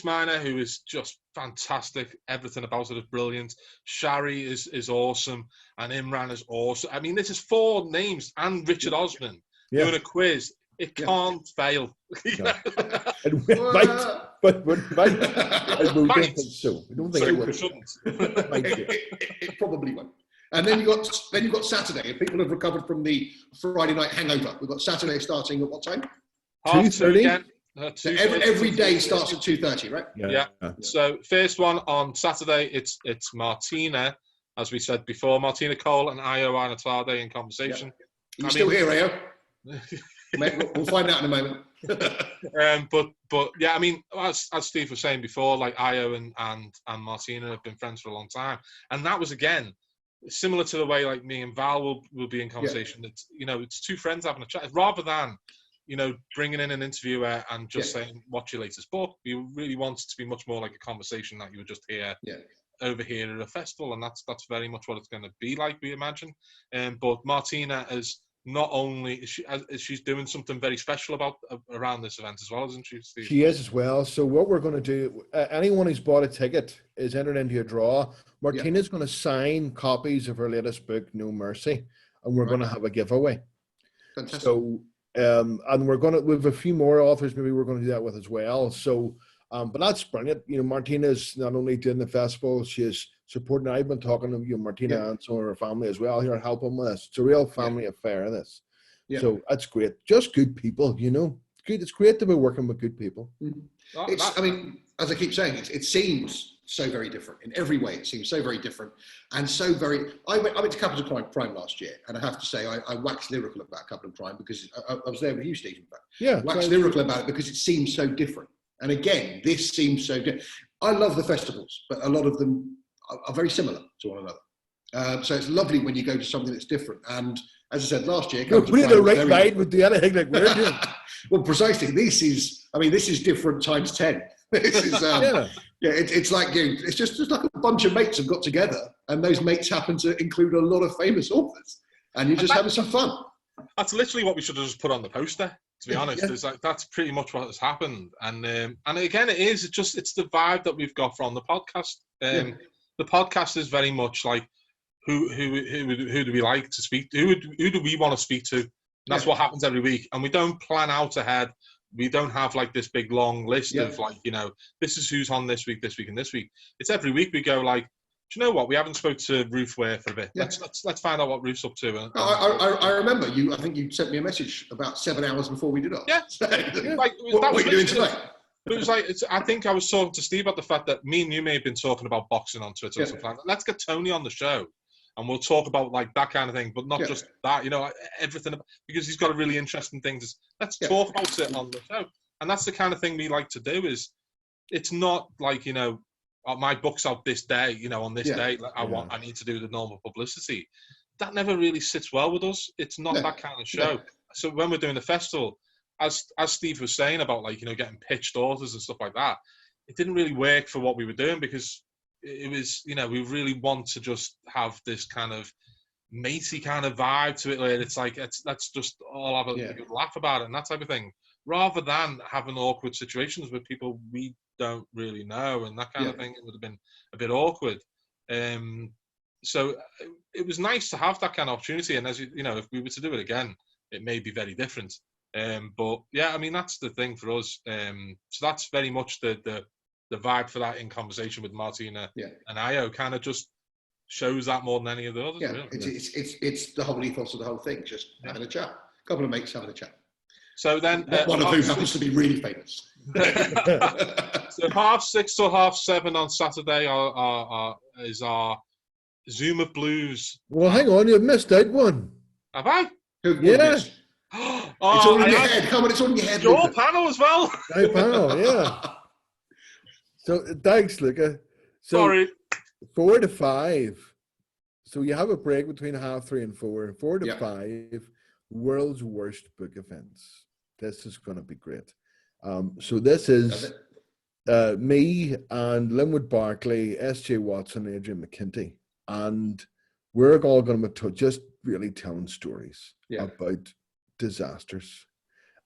Miner, who is just fantastic. Everything about it is brilliant. Shari is awesome, and Imran is awesome. I mean, this is four names, and Richard Osman doing a quiz. It can't fail. It might, but I don't think so. I don't think it shouldn't. It probably won't. And then you've got Saturday. If people have recovered from the Friday night hangover, we've got Saturday starting at what time? 2:30. So every day starts at 2:30, right? Yeah. So first one on Saturday, it's Martina, as we said before, Martina Cole and Ayo Anatade in conversation. Are you still here, Ayo? We'll find out in a moment. But yeah, I mean, as Steve was saying before, like Ayo and Martina have been friends for a long time, and that was again similar to the way like me and Val will be in conversation. It's it's two friends having a chat rather than bringing in an interviewer and just saying what's your latest book. We really want it to be much more like a conversation that you would just hear over here at a festival, and that's very much what it's going to be like, we imagine. But Martina is not only she's doing something very special around this event as well, isn't she, Steve? She is as well. So what we're going to do, anyone who's bought a ticket is entered into a draw. Martina's going to sign copies of her latest book, No Mercy, and we're going to have a giveaway. Fantastic. So and we're going to with a few more authors maybe we're going to do that with as well. So but that's brilliant. Martina's not only doing the festival, she's supporting. I've been talking to Martina and some of her family as well here, helping with this. It's a real family affair, this. So that's great. Just good people, Good. It's great to be working with good people. I mean, as I keep saying, it seems so very different in every way. It seems so very different and so very. I went to Capital Crime last year, and I have to say I waxed lyrical about Capital Crime because I was there with you, Steve. In fact, waxed lyrical about it because it seems so different. And again, this seems so different. I love the festivals, but a lot of them are very similar to one another. So it's lovely when you go to something that's different. And as I said last year, we the right mind would do anything like we're doing. Well, precisely. This is different times 10. This is it's like it's just like a bunch of mates have got together, and those mates happen to include a lot of famous authors, and you're just having some fun. That's literally what we should have just put on the poster. To be honest, it's like that's pretty much what has happened, and again, it's the vibe that we've got from the podcast. The podcast is very much like who do we like to speak to? Who do we want to speak to? That's what happens every week, and we don't plan out ahead. We don't have like this big long list of like this is who's on this week, and this week. It's every week we go like, do you know what? We haven't spoke to Ruth Ware for a bit. Let's find out what Ruth's up to. I remember you. I think you sent me a message about 7 hours before we did it. Like, what are you doing tonight? It was like I think I was talking to Steve about the fact that me and you may have been talking about boxing on Twitter or something like that. Let's get Tony on the show, and we'll talk about like that kind of thing, but not just that. Everything, because he's got a really interesting thing. Let's talk about it on the show, and that's the kind of thing we like to do. Is it's not like my book's out this day, on this day, I need to do the normal publicity. That never really sits well with us. It's not that kind of show. So when we're doing the festival, as Steve was saying about like, getting pitched authors and stuff like that, it didn't really work for what we were doing because it was, we really want to just have this kind of matey kind of vibe to it. Where it's like, let's just all have a good laugh about it and that type of thing, rather than having awkward situations with people we don't really know and that kind of thing. It would have been a bit awkward. So it was nice to have that kind of opportunity. And as if we were to do it again, it may be very different. But yeah, I mean, that's the thing for us. So that's very much the vibe for that in conversation with Martina and Ayo kind of just shows that more than any of the others. Yeah, really. it's the whole ethos of the whole thing, just having a chat. A couple of mates having a chat. So then, one of whom happens to be really famous. So 6:30 to 7:30 on Saturday is our Zoom of Blues. Well, hang on, you've missed out one. Have I? Yes. It's all in your head. Come on, it's all in your head. Your panel as well. My panel, yeah. So thanks, Luca. So, sorry. 4 to 5. So you have a break between 3:30 and 4. 4 to 5. World's worst book events. This is going to be great. So this is me and Linwood Barclay, S.J. Watson, Adrian McKinty, and we're all going to just really telling stories about disasters.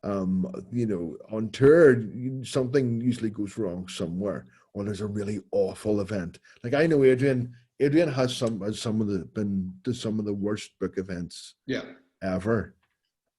On tour, something usually goes wrong somewhere, or there's a really awful event. Like I know Adrian has some of the worst book events ever.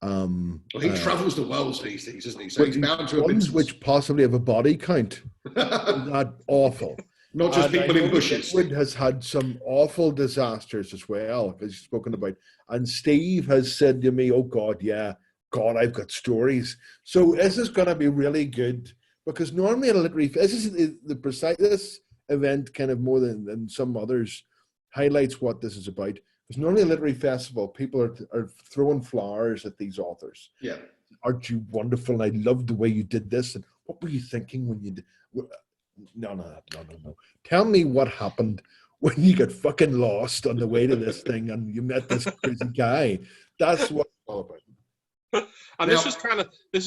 Well, he travels the world these days, doesn't he? So he's bound to have been which possibly have a body count. Not awful. Not just people in bushes. Wood has had some awful disasters as well, as you've spoken about. And Steve has said to me, "Oh God, yeah, God, I've got stories. So this is going to be really good because normally at a literary, this event kind of more than some others highlights what this is about. Because normally a literary festival, people are throwing flowers at these authors. Yeah. Aren't you wonderful? And I love the way you did this. And what were you thinking when you did? No. Tell me what happened when you got fucking lost on the way to this thing and you met this crazy guy. That's what it's all about. And this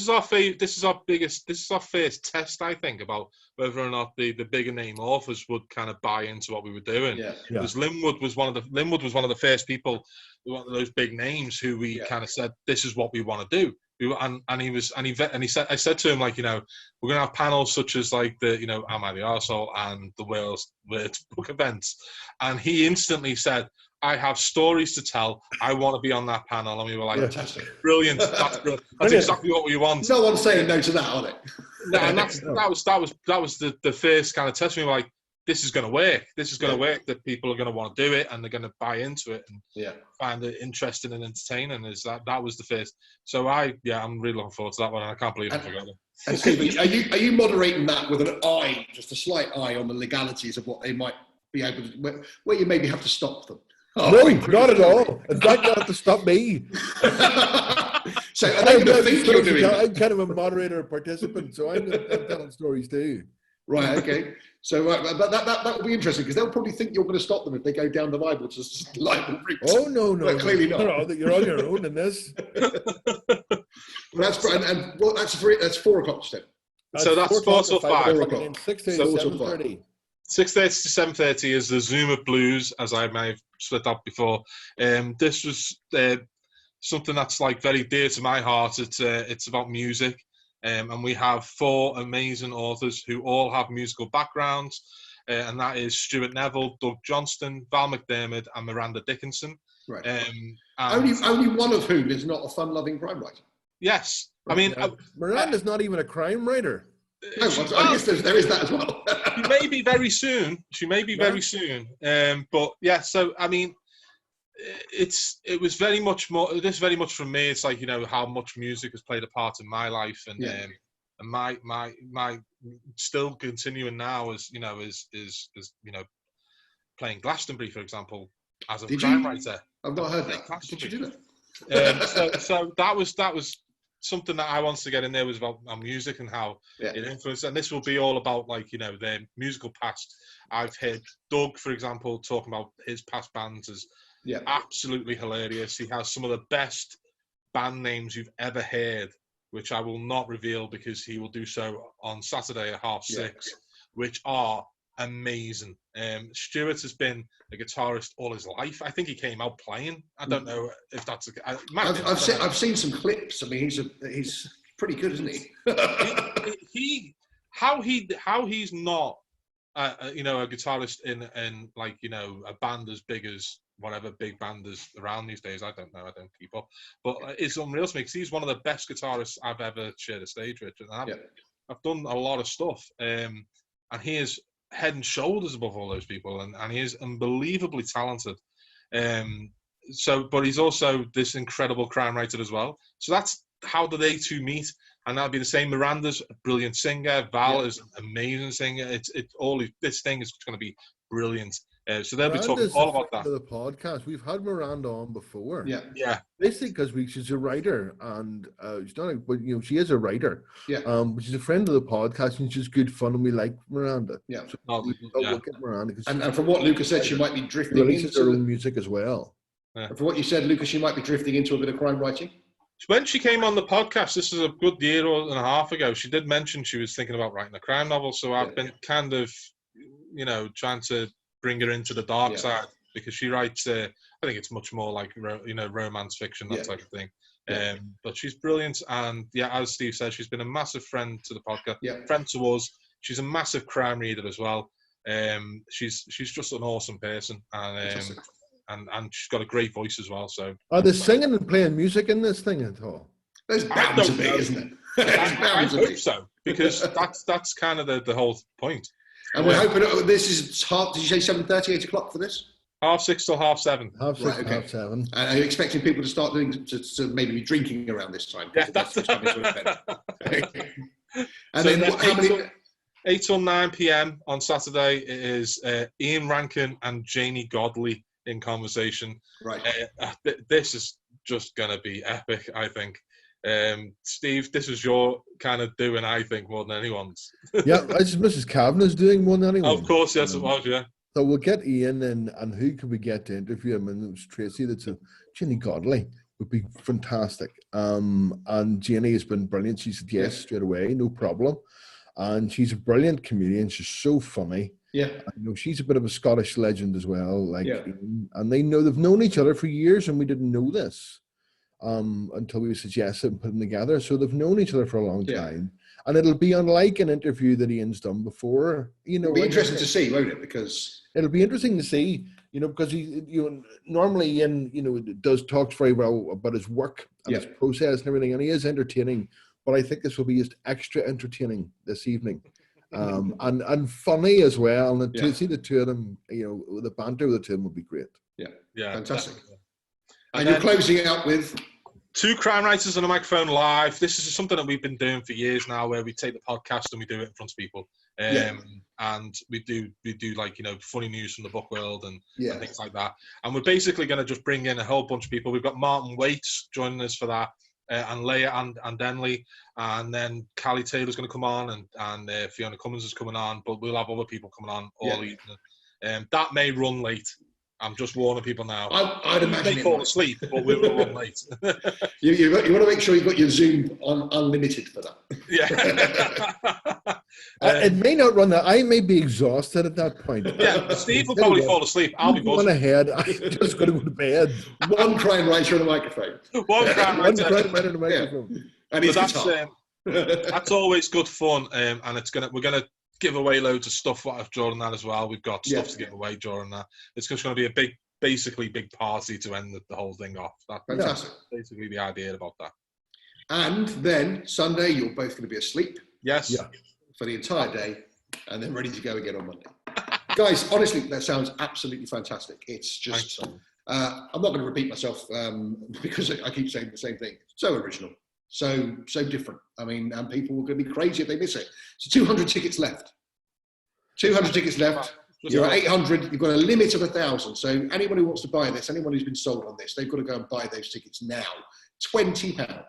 is our first test, I think, about whether or not the bigger name authors would kind of buy into what we were doing. Yeah. Because Linwood was one of the first people, one of those big names who we kind of said, this is what we want to do. He said, I said to him, like, you know, we're gonna have panels such as like the, you know, Am I the Arsehole and the World's book events, and he instantly said, I have stories to tell. I want to be on that panel. And we were like, brilliant. That's brilliant. That's exactly what we want. No one's saying no to that, are they? No, and that was the first kind of test. We were like, this is going to work. This is going to work. That people are going to want to do it and they're going to buy into it and find it interesting and entertaining. That was the first. So I'm really looking forward to that one. And I can't believe I forgot it. And Steve, are you moderating that with an eye, just a slight eye on the legalities of what they might be able to, where you maybe have to stop them? No, not at all. In fact, you have to stop me. So are they going to think you're doing that? I'm kind of a moderator participant, so I'm telling stories too. Right, okay. So, but that will be interesting because they'll probably think you're going to stop them if they go down the Bible to libel route. Oh, no. But clearly not. No, you're on your own in this. Well, that's 4 o'clock, Steve. So that's 4 till 5. 4 o'clock. 6 to 7:30. 6:30 to 7:30 is the Zoom of Blues, as I may have split up before. This was something that's like very dear to my heart. It's about music, and we have 4 amazing authors who all have musical backgrounds, and that is Stuart Neville, Doug Johnston, Val McDermid, and Miranda Dickinson. Right. Only one of whom is not a fun-loving crime writer. Yes, I mean Miranda's not even a crime writer. No, I guess there is that as well. She may be very soon. Very soon. But yeah, so I mean, it was very much more. This very much from me. It's like, you know, how much music has played a part in my life, and my still continuing now is you know playing Glastonbury, for example, as a crime writer. I've not heard that. Did you do that? So that was something that I wanted to get in there was about our music and how it influenced. And this will be all about, like, you know, their musical past. I've heard Doug, for example, talking about his past bands as absolutely hilarious. He has some of the best band names you've ever heard, which I will not reveal because he will do so on Saturday at 6:30, which are amazing. Stuart has been a guitarist all his life. I think he came out playing. I don't know if that's. I've seen some clips. I mean, he's pretty good, isn't he? How he's not a guitarist in like, you know, a band as big as whatever big band is around these days. I don't know. I don't keep up. But it's unreal to me because he's one of the best guitarists I've ever shared a stage with. And I've done a lot of stuff. And he is head and shoulders above all those people, and he is unbelievably talented. But he's also this incredible crime writer as well. So that's how do they two meet, and that'll be the same. Miranda's a brilliant singer. Val is an amazing singer. This thing is going to be brilliant. So they'll Miranda's be talking all about that. The podcast, we've had Miranda on before. Yeah. Basically, because she's a writer, and she's not, but you know, she is a writer. Yeah. But she's a friend of the podcast, and she's good fun, and we like Miranda. Yeah. So we'll get Miranda. And from what Lucas said, she might be drifting releases into her own music as well. Yeah. And from what you said, Lucas, she might be drifting into a bit of crime writing. When she came on the podcast, this is a good year and a half ago, she did mention she was thinking about writing a crime novel. So I've been kind of, you know, trying to bring her into the dark side, because she writes, I think it's much more like, you know, romance fiction, that type of thing. But she's brilliant. And as Steve said, she's been a massive friend to the podcast, friend to us. She's a massive crime reader as well. She's just an awesome person. And she's got a great voice as well. So are they singing and playing music in this thing at all? There's bound to be, isn't it? I hope so, because that's kind of the whole point. And we're hoping this is hard. Did you say 7:30, 8 o'clock for this? 6:30 till 7:30. 6:30 Right, to okay. 7:30. And are you expecting people to start doing to maybe be drinking around this time? Yeah, That's what's coming to an event. And So then then how many? 8 till 9 p.m. on Saturday is Ian Rankin and Janie Godley in conversation. Right. This is just going to be epic, I think. Steve, this is your kind of doing, I think, more than anyone's. Yeah, it's Mrs. Kavanagh's doing one anyway. Of course, yes, it was, yeah. So we'll get Ian and who could we get to interview him? And it was Tracy. That's Jenny Godley would be fantastic. And Jenny has been brilliant. She said yes straight away, no problem. And she's a brilliant comedian. She's so funny. Yeah. She's a bit of a Scottish legend as well. And they've known each other for years, and we didn't know this until we suggested and put them together. So they've known each other for a long time. And it'll be unlike an interview that Ian's done before. It'll be interesting to see, won't it? Because it'll be interesting to see, because he, normally Ian, talks very well about his work and his process and everything, and he is entertaining. But I think this will be just extra entertaining this evening, and funny as well. And to see the two of them, the banter with the two of them would be great. Yeah, fantastic. And you're closing out with Two Crime Writers on a Microphone live. This is something that we've been doing for years now, where we take the podcast and we do it in front of people. And we do like, funny news from the book world and things like that. And we're basically going to just bring in a whole bunch of people. We've got Martin Waits joining us for that, and Leia and Denley, and then Callie Taylor's going to come on, and Fiona Cummins is coming on, but we'll have other people coming on all evening. That may run late. I'm just warning people now. I'd imagine they fall asleep, but we will run late. you want to make sure you've got your Zoom on unlimited for that. Yeah. It may not run that. I may be exhausted at that point. Yeah, Steve will probably fall asleep. I'll be buzzing. Ahead. I'm just going to go to bed. One crime writer on a microphone. One crime writer on a microphone. Yeah. And he's that's always good fun, and we're gonna give away loads of stuff during that as well. We've got stuff to give away during that. It's just going to be a basically big party to end the whole thing off. That's fantastic. Basically the idea about that. And then Sunday, you're both going to be asleep. Yes. Yeah. For the entire day, and then ready to go again on Monday. Guys, honestly, that sounds absolutely fantastic. It's just, I'm not going to repeat myself because I keep saying the same thing. So original. So different. I mean, and people are going to be crazy if they miss it. So 200 tickets left. 200 tickets left. You're at 800. You've got a limit of 1,000. So anyone who wants to buy this, anyone who's been sold on this, they've got to go and buy those tickets now. £20.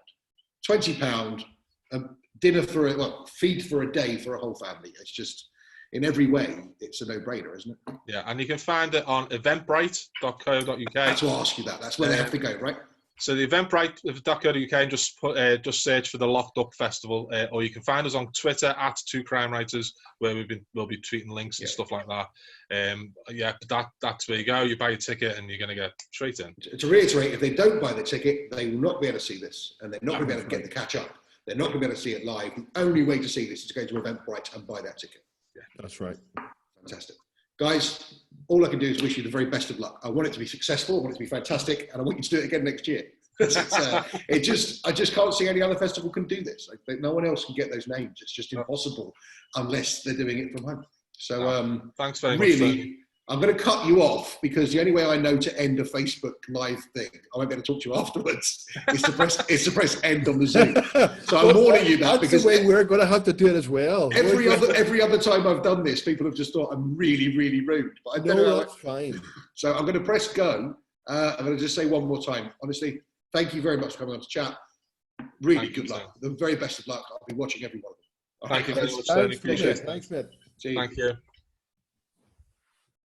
£20. Dinner feed for a day for a whole family. It's just, in every way, it's a no-brainer, isn't it? Yeah, and you can find it on eventbrite.co.uk. That's why I ask you that. That's where they have to go, right? So the eventbrite.co.uk, and just search for the Locked Up Festival, or you can find us on Twitter at Two Crime Writers, where we'll be tweeting links and stuff like that. That's where you go. You buy your ticket, and you're going to get straight in. To reiterate, if they don't buy the ticket, they will not be able to see this, and they're not going to be able to get the catch up. They're not going to be able to see it live. The only way to see this is to go to Eventbrite and buy that ticket. Yeah, that's right. Fantastic. Guys, all I can do is wish you the very best of luck. I want it to be successful. I want it to be fantastic. And I want you to do it again next year. I just can't see any other festival can do this. No one else can get those names. It's just impossible unless they're doing it from home. So thanks very much. Really, I'm going to cut you off because the only way I know to end a Facebook Live thing, I won't be able to talk to you afterwards, is to press end on the Zoom. So I'm warning you that because the way we're going to have to do it as well. Every other time I've done this, people have just thought I'm really, really rude. But I don't know. That's fine. So I'm going to press go. I'm going to just say one more time. Honestly, thank you very much for coming on to chat. Really good luck. The very best of luck. I'll be watching every one of them. Thank you very much. Thanks, mate. See you. Thank you.